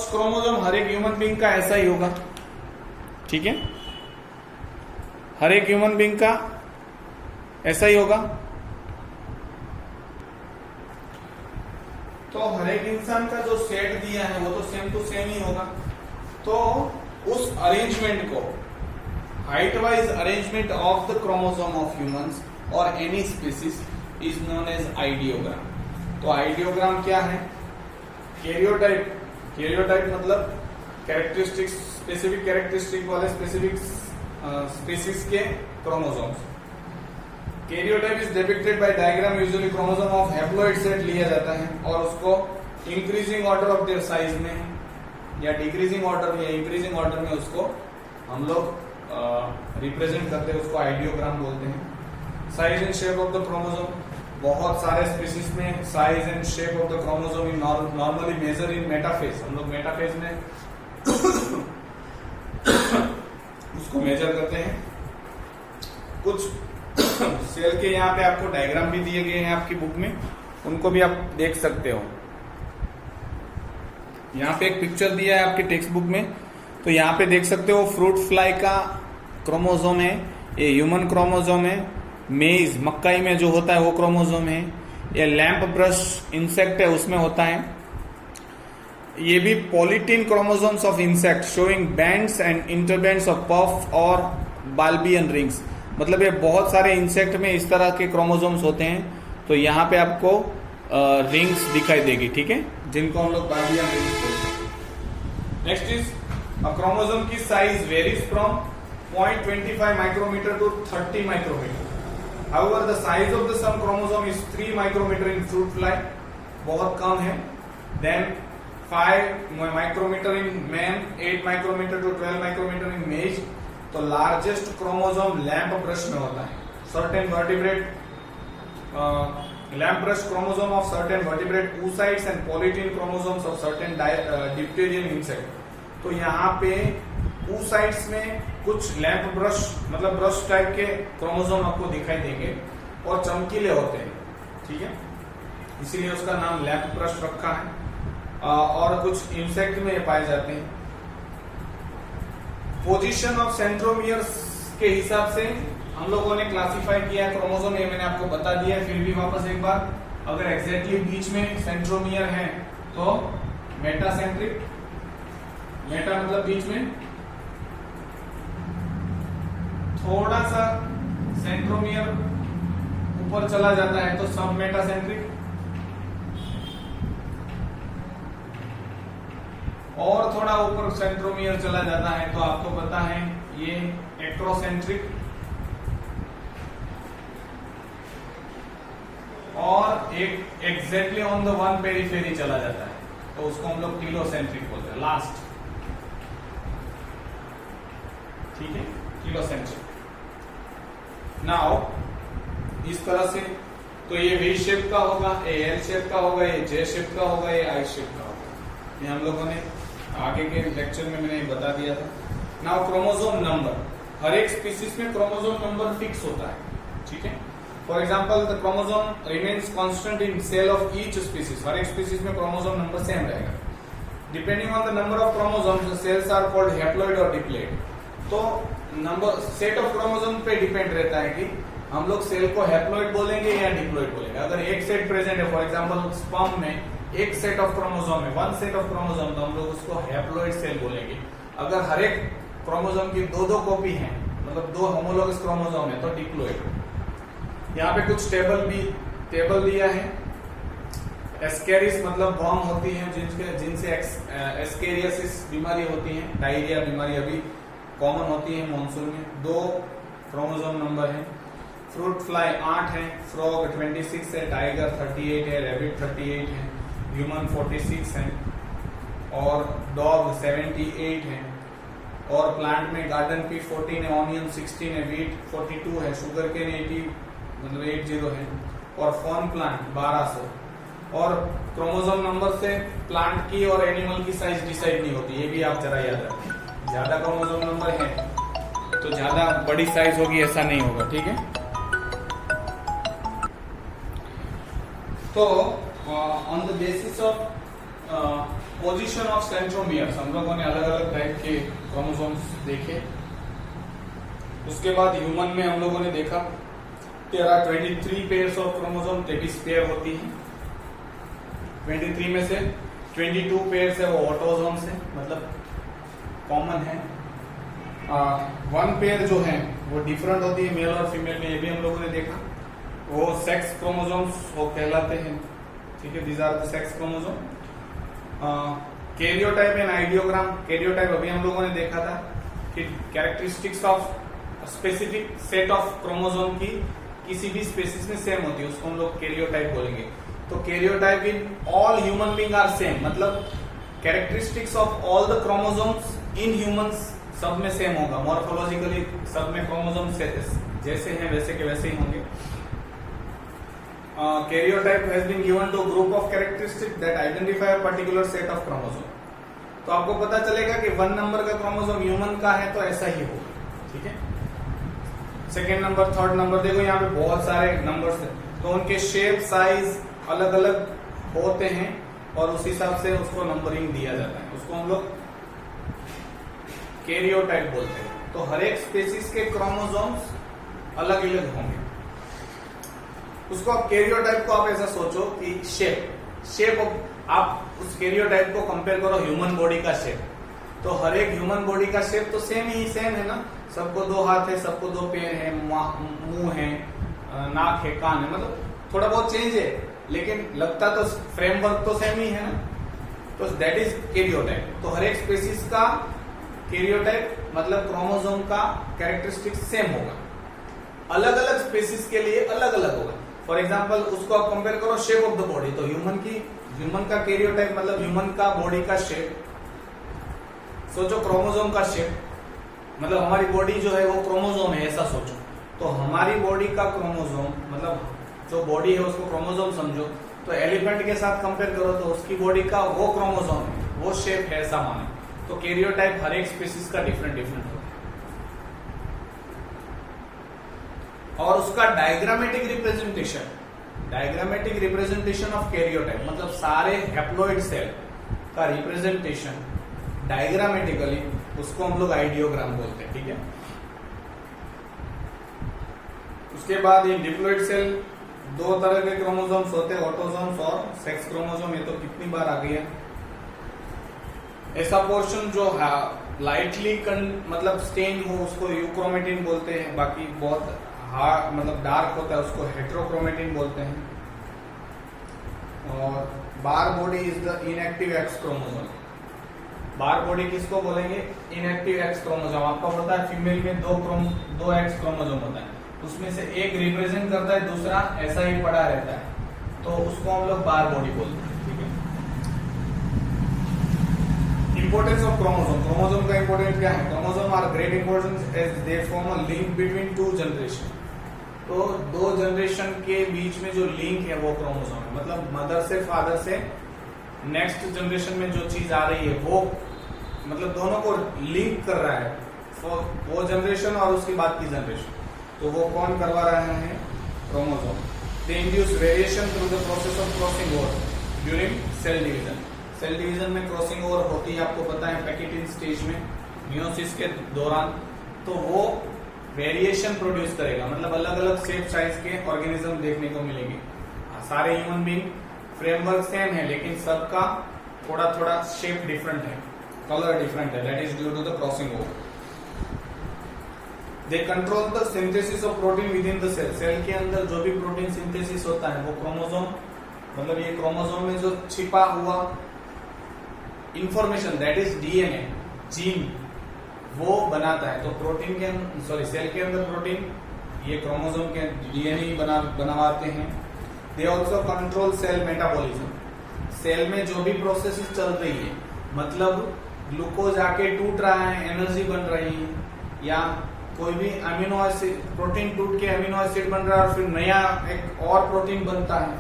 Chromosome हर एक human being का ऐसा ही होगा, ठीक है, हर एक ह्यूमन बीइंग का ऐसा ही होगा। तो हर एक इंसान का जो सेट दिया है वो तो सेम टू सेम ही होगा। तो उस अरेंजमेंट को, height wise arrangement of the chromosome of humans or any species is known as ideogram. तो आइडियोग्राम क्या है? कैरियोटाइप, कैरियोटाइप मतलब कैरेक्टरिस्टिक्स, स्पेसिफिक कैरेक्टरिस्टिक वाले स्पेसिफिक स्पीसीज के chromosomes. Karyotype is depicted by diagram, usually chromosome of haploid set लिया जाता है और उसको increasing order of their size में या डिक्रीजिंग ऑर्डर या इंक्रीजिंग ऑर्डर में उसको हम लोग रिप्रेजेंट करते हैं, उसको आइडियोग्राम बोलते हैं। Size and shape of the chromosome, बहुत सारे स्पीसीज में size and shape of the chromosome in normally measure in metaphase. हम लोग मेटाफेज में उसको मेजर करते हैं। कुछ सेल के यहाँ पे आपको डायग्राम भी दिए गए हैं आपकी बुक में, उनको भी आप देख सकते हो। यहाँ पे एक पिक्चर दिया है आपके टेक्स्ट बुक में, तो यहाँ पे देख सकते हो फ्रूट फ्लाई का क्रोमोसोम है, ये ह्यूमन क्रोमोसोम है। मेज, मक्काई में जो होता है वो क्रोमोसोम है। ये लैंप ब्रश इंसेक्ट है उसमें होता है। ये भी polytene chromosomes of insect showing bands and interbands of puff और बाल्बियन रिंग्स। मतलब ये बहुत सारे इंसेक्ट में इस तरह के क्रोमोसोम्स होते हैं। तो यहाँ पे आपको रिंग्स दिखाई देगी, ठीक है, जिनको हम लोग बाल्बियन रिंग्स बोलते हैं। नेक्स्ट इज क्रोमोसोम की size varies from 0.25 micrometre to 30 micrometre. However, the size of the some chromosome is 3 micrometer in fruit fly, बहुत कम है। Then 5 micrometer in man, 8 micrometer to 12 micrometer in maize। तो largest chromosome lamp brush में होता है। Certain vertebrate lamp brush chromosome of certain vertebrate oocytes and polytene chromosomes of certain diphterian insect। तो यहाँ पे oocytes में कुछ लैंप ब्रश मतलब ब्रश टाइप के क्रोमोसोम आपको दिखाई देंगे और चमकीले होते हैं, ठीक है, इसीलिए उसका नाम लैंप ब्रश रखा है। और कुछ इंसेक्ट में ये पाए जाते हैं। पोजीशन ऑफ सेंट्रोमियर्स के हिसाब से हम लोगों ने क्लासिफाई किया क्रोमोसोम, ये मैंने आपको बता दिया है। फिर भी वापस एक बार, अगर एग्जैक्टली बीच में सेंट्रोमियर है तो मेटासेंट्रिक, मेटा मतलब बीच में, थोड़ा सा सेंट्रोमियर ऊपर चला जाता है तो सब मेटासेंट्रिक, और थोड़ा ऊपर सेंट्रोमियर चला जाता है तो आपको पता है ये एक्रोसेंट्रिक, और एक exactly on the one periphery चला जाता है तो उसको हम लोग टीलोसेंट्रिक बोलते हैं, लास्ट, ठीक है, टीलोसेंट्रिक। नाउ इस तरह से तो ये वी शेप का होगा, ये एल शेप का होगा, ये जे शेप का होगा, ये आई शेप का होगा। ये हम लोगों ने आगे के लेक्चर में मैंने बता दिया था। नाउ क्रोमोसोम नंबर, हर एक स्पीसीज में क्रोमोसोम नंबर फिक्स होता है, ठीक है। For example the chromosome remains constant in cell of each species, हर एक स्पीसीज में क्रोमोसोम नंबर सेम रहेगा। Depending on the number of chromosomes the cells are called haploid और डिप्लॉइड। तो नंबर सेट ऑफ क्रोमोसोम पे depend रहता है कि हम लोग सेल को हैप्लॉइड बोलेंगे या डिप्लॉइड बोलेंगे। अगर एक सेट प्रेजेंट है, फॉर एग्जांपल स्पर्म में एक सेट ऑफ क्रोमोसोम है, वन सेट ऑफ क्रोमोसोम, तो हम लोग उसको हैप्लॉइड सेल बोलेंगे। अगर हर एक क्रोमोसोम की दो कॉपी है, मतलब 2 होमोलोगस क्रोमोसोम है, तो डिप्लॉइड। यहाँ पे कुछ टेबल दिया है। एस्केरिस मतलब वर्म होती है जिनसे एस्केरियोसिस बीमारी होती है, डायरिया बीमारी अभी कॉमन होती है मॉनसून में। 2 क्रोमोसोम नंबर है। फ्रूट फ्लाई 8 है, फ्रॉग 26 है, टाइगर 38 है, रैबिट 38 है, ह्यूमन 46 है और डॉग 78 है। और प्लांट में गार्डन पी 14 है, ऑनियन 16 है, वीट 42 है, शुगर केन 80 मतलब 80 है और फॉर्न प्लांट 1200। और क्रोमोसोम नंबर से प्लांट की और एनिमल की साइज डिसाइड नहीं होती, ये भी आप जरा याद रखें। ज्यादा क्रोमोसोम नंबर है तो ज्यादा बड़ी साइज होगी ऐसा नहीं होगा, ठीक है। तो on the basis of position of centromeres, हम लोगों ने अलग अलग टाइप के क्रोमोसोम्स देखे। उसके बाद ह्यूमन में हम लोगों ने देखा there are 23 pairs of chromosome, 23 pair होती है। 23 में से 22 पेयर्स है वो ऑटोसोम्स है, मतलब कॉमन है। 1 पेयर जो है वो डिफरेंट होती है मेल और फीमेल में, ये भी हम लोगों ने देखा। वो सेक्स क्रोमोसोम्स वो कहलाते हैं, ठीक है, these are the sex chromosome. Karyotype and ideogram. Karyotype अभी हम लोगों ने देखा था कि characteristics of specific set of chromosome की किसी भी स्पेसिस में सेम होती है, उसको हम लोग कैरियोटाइप बोलेंगे। तो karyotype in all human being are same, मतलब characteristics of all the chromosomes in humans सब में सेम होगा। मॉर्फोलॉजिकली सब में क्रोमोसोम जैसे हैं वैसे के वैसे ही होंगे। Karyotype has been given to a group of characteristics that identify a particular set of chromosome। तो आपको पता चलेगा कि 1 नंबर का क्रोमोसोम ह्यूमन का है तो ऐसा ही होगा, ठीक है। सेकेंड नंबर, थर्ड नंबर, देखो यहाँ पे बहुत सारे नंबर्स हैं, तो उनके शेप साइज अलग अलग होते हैं और उस हिसाब से उसको नंबरिंग दिया जाता है, उसको हम लोग कैरियोटाइप बोलते हैं। तो हर एक स्पेसिस के क्रोमोसोम्स अलग अलग होंगे। उसको आप कैरियोटाइप को आप ऐसा सोचो कि शेप आप उस कैरियोटाइप को कंपेयर करो ह्यूमन बॉडी का शेप, तो हर एक ह्यूमन बॉडी का शेप तो सेम है ना, सबको 2 हाथ है, सबको 2 पैर है, मुंह है, नाक है, कान है, मतलब थोड़ा बहुत चेंज है, लेकिन लगता तो फ्रेमवर्क तो सेम ही है ना। तो दैट इज कैरियोटाइप। तो हर एक स्पेसिस का कैरियोटाइप मतलब क्रोमोसोम का कैरेक्टरिस्टिक सेम होगा, अलग अलग स्पेसिस के लिए अलग अलग होगा। फॉर एग्जाम्पल उसको आप कंपेयर करो शेप ऑफ द बॉडी, तो ह्यूमन का कैरियोटाइप मतलब ह्यूमन का बॉडी का शेप। सोचो क्रोमोसोम का शेप, मतलब हमारी बॉडी जो है वो क्रोमोसोम है ऐसा सोचो, तो हमारी बॉडी का क्रोमोसोम मतलब जो बॉडी है उसको क्रोमोसोम समझो, तो एलिफेंट के साथ कंपेयर करो तो उसकी बॉडी का वो क्रोमोसोम है, वो शेप है ऐसा मानो। तो कैरियोटाइप हर एक स्पीसीज का डिफरेंट होता है। और उसका डायग्रामेटिक रिप्रेजेंटेशन ऑफ कैरियोटाइप मतलब सारे हैप्लॉइड सेल का रिप्रेजेंटेशन डायग्रामेटिकली, उसको हम लोग आइडियोग्राम बोलते हैं, ठीक है। उसके बाद ये डिप्लॉइड सेल 2 तरह के क्रोमोसोम्स होते हैं, ऑटोसोम्स और सेक्स क्रोमोसोम। ये तो कितनी बार आ गया। ऐसा पोर्शन जो लाइटली मतलब स्टेन हो उसको यूक्रोमेटिन बोलते हैं, बाकी बहुत हार्ड मतलब डार्क होता है उसको हेट्रोक्रोमेटिन बोलते हैं। और Barr body is the inactive X chromosome. Barr body किसको बोलेंगे? Inactive X chromosome. आपको पता है फीमेल में 2 एक्स क्रोमोसोम होता है, उसमें से एक रिप्रेजेंट करता है, दूसरा ऐसा ही पड़ा रहता है, तो उसको हम लोग बार बॉडी बोलते हैं, ठीक है। Importance of chromosome. क्रोमोसोम का इंपोर्टेंस क्या है? Chromosome are great importance as they form a link between 2 generation. तो 2 जनरेशन के बीच में जो लिंक है वो क्रोमोसोम है, मतलब मदर से फादर से नेक्स्ट जनरेशन में जो चीज आ रही है वो मतलब दोनों को लिंक कर रहा है, वो जनरेशन और उसके बाद की जनरेशन। तो वो कौन करवा रहे हैं? Chromosome. They induce variation through the process of crossing over during cell division. Cell division में क्रॉसिंग ओवर होती है, आपको पता है, पैकेटिन स्टेज में, मियोसिस के दौरान। तो वो वेरिएशन प्रोड्यूस करेगा, मतलब अलग अलग शेप साइज के ऑर्गेनिज्म देखने को मिलेंगे। सारे ह्यूमन बीइंग फ्रेमवर्क सेम है, लेकिन सबका थोड़ा थोड़ा शेप डिफरेंट है, कलर डिफरेंट है, that is due to the crossing over. They control the synthesis of protein within the cell. Cell के अंदर जो भी प्रोटीन सिंथेसिस होता है वो क्रोमोसोम मतलब ये क्रोमोसोम में जो छिपा हुआ information that is DNA gene वो बनाता है। तो प्रोटीन के सेल के अंदर प्रोटीन ये क्रोमोसोम के डीएनए बनाते हैं। They also control cell metabolism. Cell में जो भी प्रोसेस चल रही है, मतलब ग्लूकोज आके टूट रहा है, एनर्जी बन रही है, या कोई भी अमीनो एसिड प्रोटीन टूट के अमीनो एसिड बन रहा है और फिर नया एक और प्रोटीन बनता है,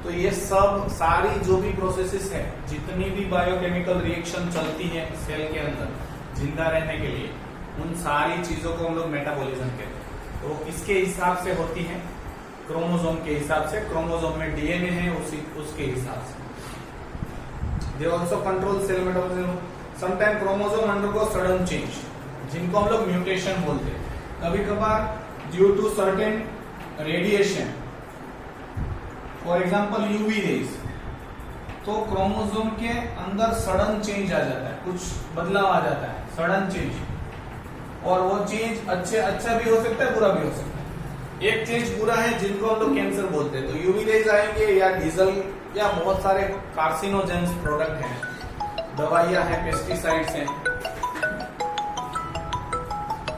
तो ये सब सारी जो भी प्रोसेसेस है, जितनी भी बायोकेमिकल रिएक्शन चलती है सेल के अंदर जिंदा रहने के लिए, उन सारी चीजों को हम लोग मेटाबॉलिज्म कहते हैं। तो किसके हिसाब से होती है? क्रोमोसोम के हिसाब से। क्रोमोसोम में डीएनए है उसके हिसाब से। They also control cell metabolism. Sometime chromosome undergo sudden change, जिनको हम लोग म्यूटेशन बोलते हैं। कभी कभार due to certain radiation, for example UV rays, तो क्रोमोसोम के अंदर सडन चेंज आ जाता है, कुछ बदलाव आ जाता है, सडन चेंज। और वो चेंज अच्छा भी हो सकता है, बुरा भी हो सकता है। एक चेंज बुरा है जिनको हम लोग कैंसर बोलते हैं, तो यूवी रेज आएंगे या डीजल या बहुत सारे कार्सिनोजेंस प्रोडक्ट हैं, दवाइयां हैं, पेस्टिसाइड्स हैं,